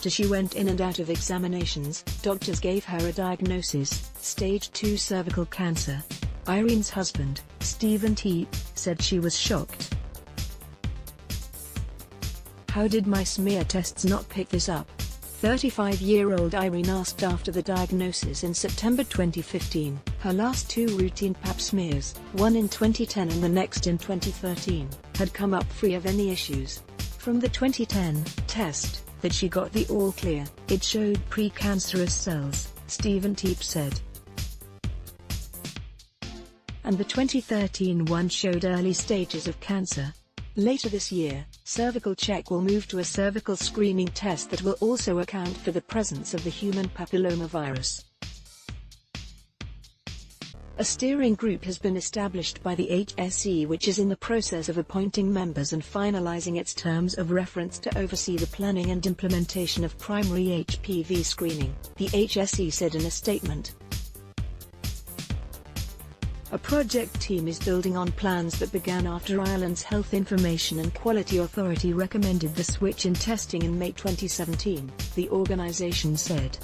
After she went in and out of examinations, doctors gave her a diagnosis: stage 2 cervical cancer. Irene's husband, Stephen Teep, said she was shocked. "How did my smear tests not pick this up?" 35-year-old Irene asked after the diagnosis in September 2015. Her last 2 routine pap smears, one in 2010 and the next in 2013, had come up free of any issues. From the 2010 test that she got the all clear, it showed precancerous cells, Stephen Teep said. And the 2013 one showed early stages of cancer. Later this year, Cervical Check will move to a cervical screening test that will also account for the presence of the human papillomavirus. A steering group has been established by the HSE, which is in the process of appointing members and finalizing its terms of reference to oversee the planning and implementation of primary HPV screening, the HSE said in a statement. A project team is building on plans that began after Ireland's Health Information and Quality Authority recommended the switch in testing in May 2017, the organisation said.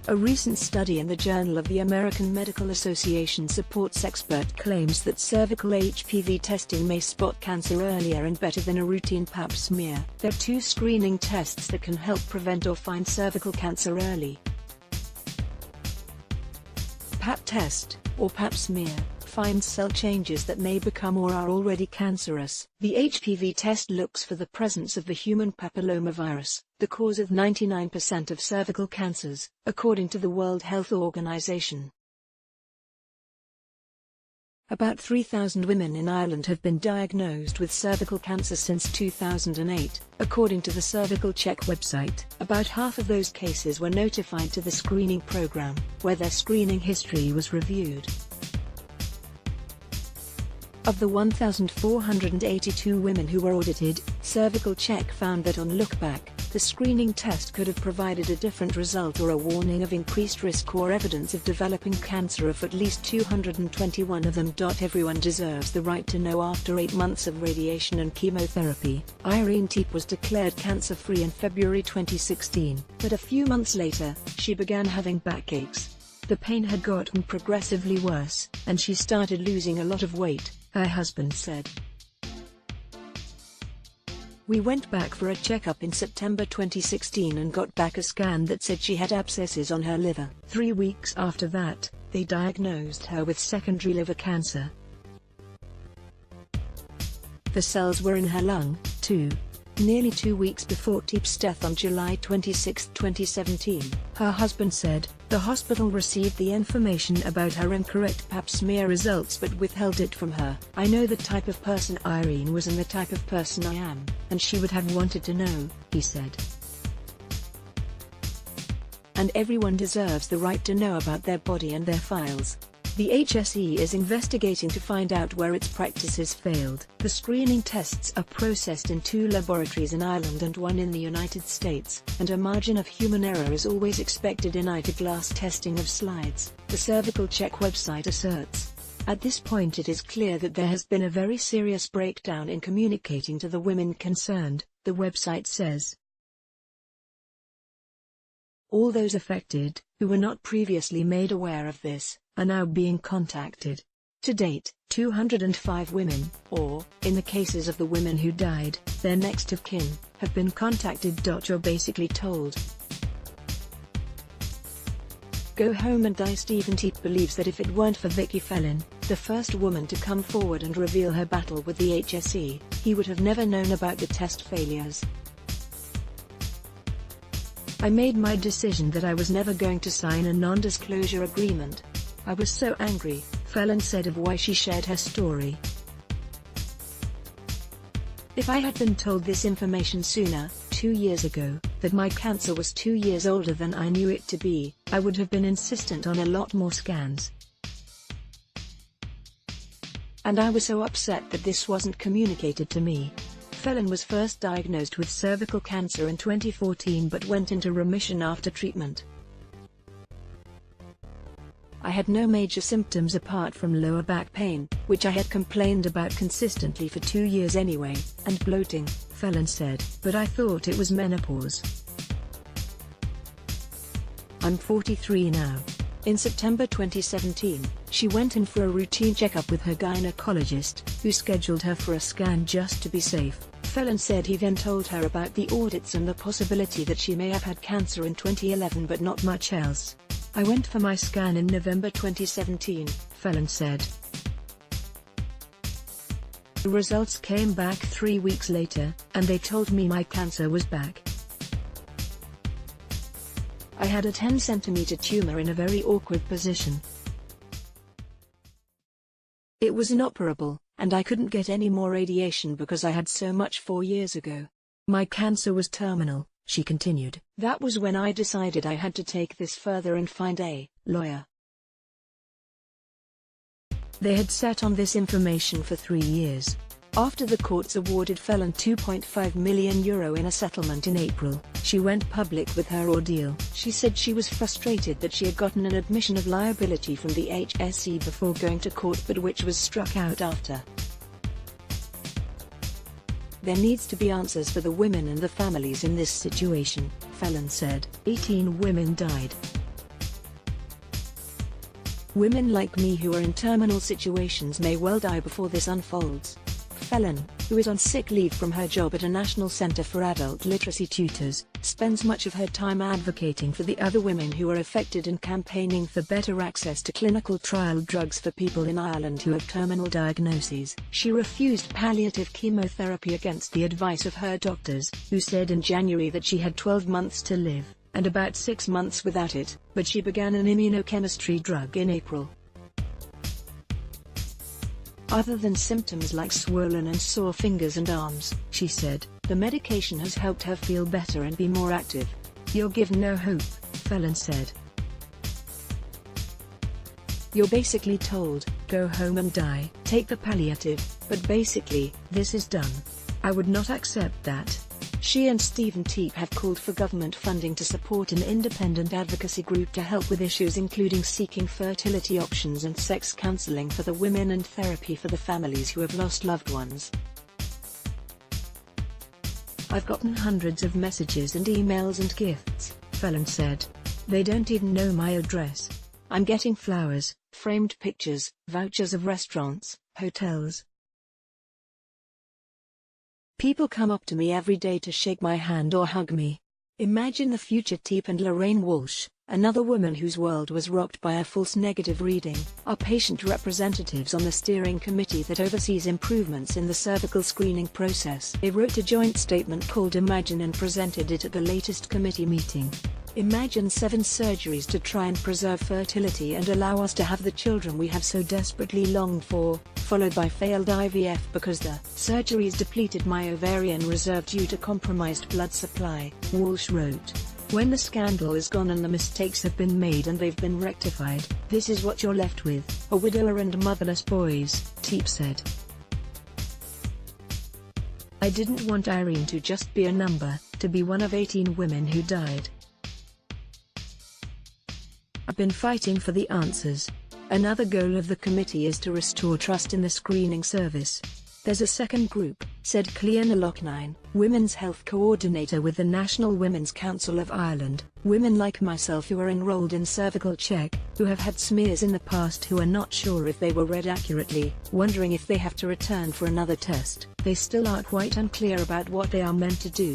A recent study in the Journal of the American Medical Association supports expert claims that cervical HPV testing may spot cancer earlier and better than a routine pap smear. There are 2 screening tests that can help prevent or find cervical cancer early. Pap test, or pap smear, finds cell changes that may become or are already cancerous. The HPV test looks for the presence of the human papillomavirus, the cause of 99% of cervical cancers, according to the World Health Organization. About 3,000 women in Ireland have been diagnosed with cervical cancer since 2008, according to the Cervical Check website. About half of those cases were notified to the screening program, where their screening history was reviewed. Of the 1,482 women who were audited, Cervical Check found that on look-back, the screening test could have provided a different result or a warning of increased risk or evidence of developing cancer of at least 221 of them. Everyone deserves the right to know. After 8 months of radiation and chemotherapy, Irene Teep was declared cancer-free in February 2016, but a few months later, she began having backaches. The pain had gotten progressively worse, and she started losing a lot of weight, her husband said. "We went back for a checkup in September 2016 and got back a scan that said she had abscesses on her liver. 3 weeks after that, they diagnosed her with secondary liver cancer. The cells were in her lung, too." Nearly 2 weeks before Teep's death on July 26, 2017, her husband said, "The hospital received the information about her incorrect pap smear results but withheld it from her. I know the type of person Irene was and the type of person I am, and she would have wanted to know," he said. "And everyone deserves the right to know about their body and their files." The HSE is investigating to find out where its practices failed. The screening tests are processed in 2 laboratories in Ireland and 1 in the United States, and a margin of human error is always expected in eye-to-glass testing of slides, the Cervical Check website asserts. At this point it is clear that there has been a very serious breakdown in communicating to the women concerned, the website says. All those affected, who were not previously made aware of this, are now being contacted. To date, 205 women, or, in the cases of the women who died, their next of kin, have been contacted. You're basically told. Go home and die. Stephen Teep believes that if it weren't for Vicky Fellin, the first woman to come forward and reveal her battle with the HSE, he would have never known about the test failures. "I made my decision that I was never going to sign a non-disclosure agreement. I was so angry," Fellin said of why she shared her story. "If I had been told this information sooner, 2 years ago, that my cancer was 2 years older than I knew it to be, I would have been insistent on a lot more scans. And I was so upset that this wasn't communicated to me." Fellin was first diagnosed with cervical cancer in 2014 but went into remission after treatment. I had no major symptoms apart from lower back pain, which I had complained about consistently for 2 years anyway, and bloating, Phelan said, but I thought it was menopause. I'm 43 now. In September 2017, she went in for a routine checkup with her gynecologist, who scheduled her for a scan just to be safe. Phelan said he then told her about the audits and the possibility that she may have had cancer in 2011 but not much else. I went for my scan in November 2017, Phelan said. The results came back 3 weeks later, and they told me my cancer was back. I had a 10-centimeter tumor in a very awkward position. It was inoperable, and I couldn't get any more radiation because I had so much 4 years ago. My cancer was terminal, she continued. That was when I decided I had to take this further and find a lawyer. They had sat on this information for 3 years. After the courts awarded Phelan €2.5 million in a settlement in April, she went public with her ordeal. She said she was frustrated that she had gotten an admission of liability from the HSE before going to court, but which was struck out after. There needs to be answers for the women and the families in this situation, Phelan said. 18 women died. Women like me who are in terminal situations may well die before this unfolds. Phelan, who is on sick leave from her job at a National Center for Adult Literacy Tutors, spends much of her time advocating for the other women who are affected and campaigning for better access to clinical trial drugs for people in Ireland who have terminal diagnoses. She refused palliative chemotherapy against the advice of her doctors, who said in January that she had 12 months to live, and about 6 months without it, but she began an immunochemistry drug in April. Other than symptoms like swollen and sore fingers and arms, she said, the medication has helped her feel better and be more active. You're given no hope, Phelan said. You're basically told, go home and die, take the palliative, but basically, this is done. I would not accept that. She and Stephen Teep have called for government funding to support an independent advocacy group to help with issues including seeking fertility options and sex counseling for the women and therapy for the families who have lost loved ones. I've gotten hundreds of messages and emails and gifts, Phelan said. They don't even know my address. I'm getting flowers, framed pictures, vouchers of restaurants, hotels. People come up to me every day to shake my hand or hug me. Imagine the future. Teep and Lorraine Walsh, another woman whose world was rocked by a false negative reading, are patient representatives on the steering committee that oversees improvements in the cervical screening process. They wrote a joint statement called Imagine and presented it at the latest committee meeting. Imagine 7 surgeries to try and preserve fertility and allow us to have the children we have so desperately longed for, followed by failed IVF because the surgeries depleted my ovarian reserve due to compromised blood supply, Walsh wrote. When the scandal is gone and the mistakes have been made and they've been rectified, this is what you're left with, a widower and motherless boys, Teep said. I didn't want Irene to just be a number, to be one of 18 women who died. I've been fighting for the answers. Another goal of the committee is to restore trust in the screening service. There's a second group, said Cleanna Loughnane, Women's Health Coordinator with the National Women's Council of Ireland, women like myself who are enrolled in cervical check, who have had smears in the past who are not sure if they were read accurately, wondering if they have to return for another test. They still are quite unclear about what they are meant to do.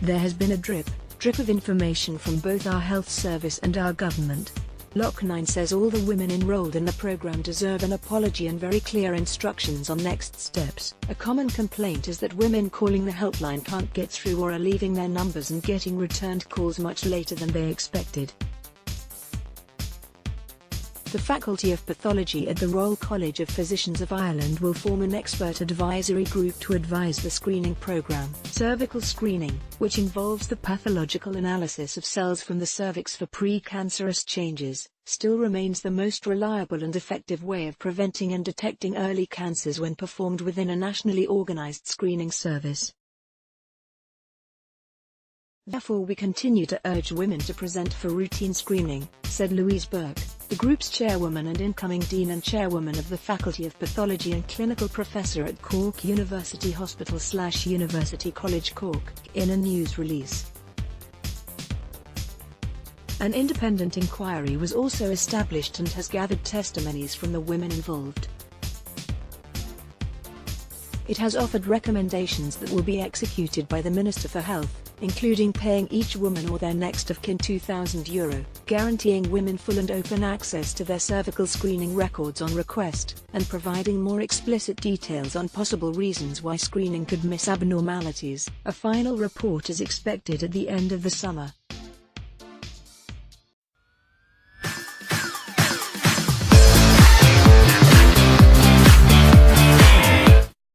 There has been a drip of information from both our health service and our government. Loughnane says all the women enrolled in the program deserve an apology and very clear instructions on next steps. A common complaint is that women calling the helpline can't get through or are leaving their numbers and getting returned calls much later than they expected. The Faculty of Pathology at the Royal College of Physicians of Ireland will form an expert advisory group to advise the screening programme. Cervical screening, which involves the pathological analysis of cells from the cervix for precancerous changes, still remains the most reliable and effective way of preventing and detecting early cancers when performed within a nationally organised screening service. Therefore we continue to urge women to present for routine screening, said Louise Burke, the group's chairwoman and incoming dean and chairwoman of the Faculty of Pathology and clinical professor at Cork University Hospital/University College Cork, in a news release. An independent inquiry was also established and has gathered testimonies from the women involved. It has offered recommendations that will be executed by the Minister for Health, including paying each woman or their next of kin €2,000, guaranteeing women full and open access to their cervical screening records on request, and providing more explicit details on possible reasons why screening could miss abnormalities. A final report is expected at the end of the summer.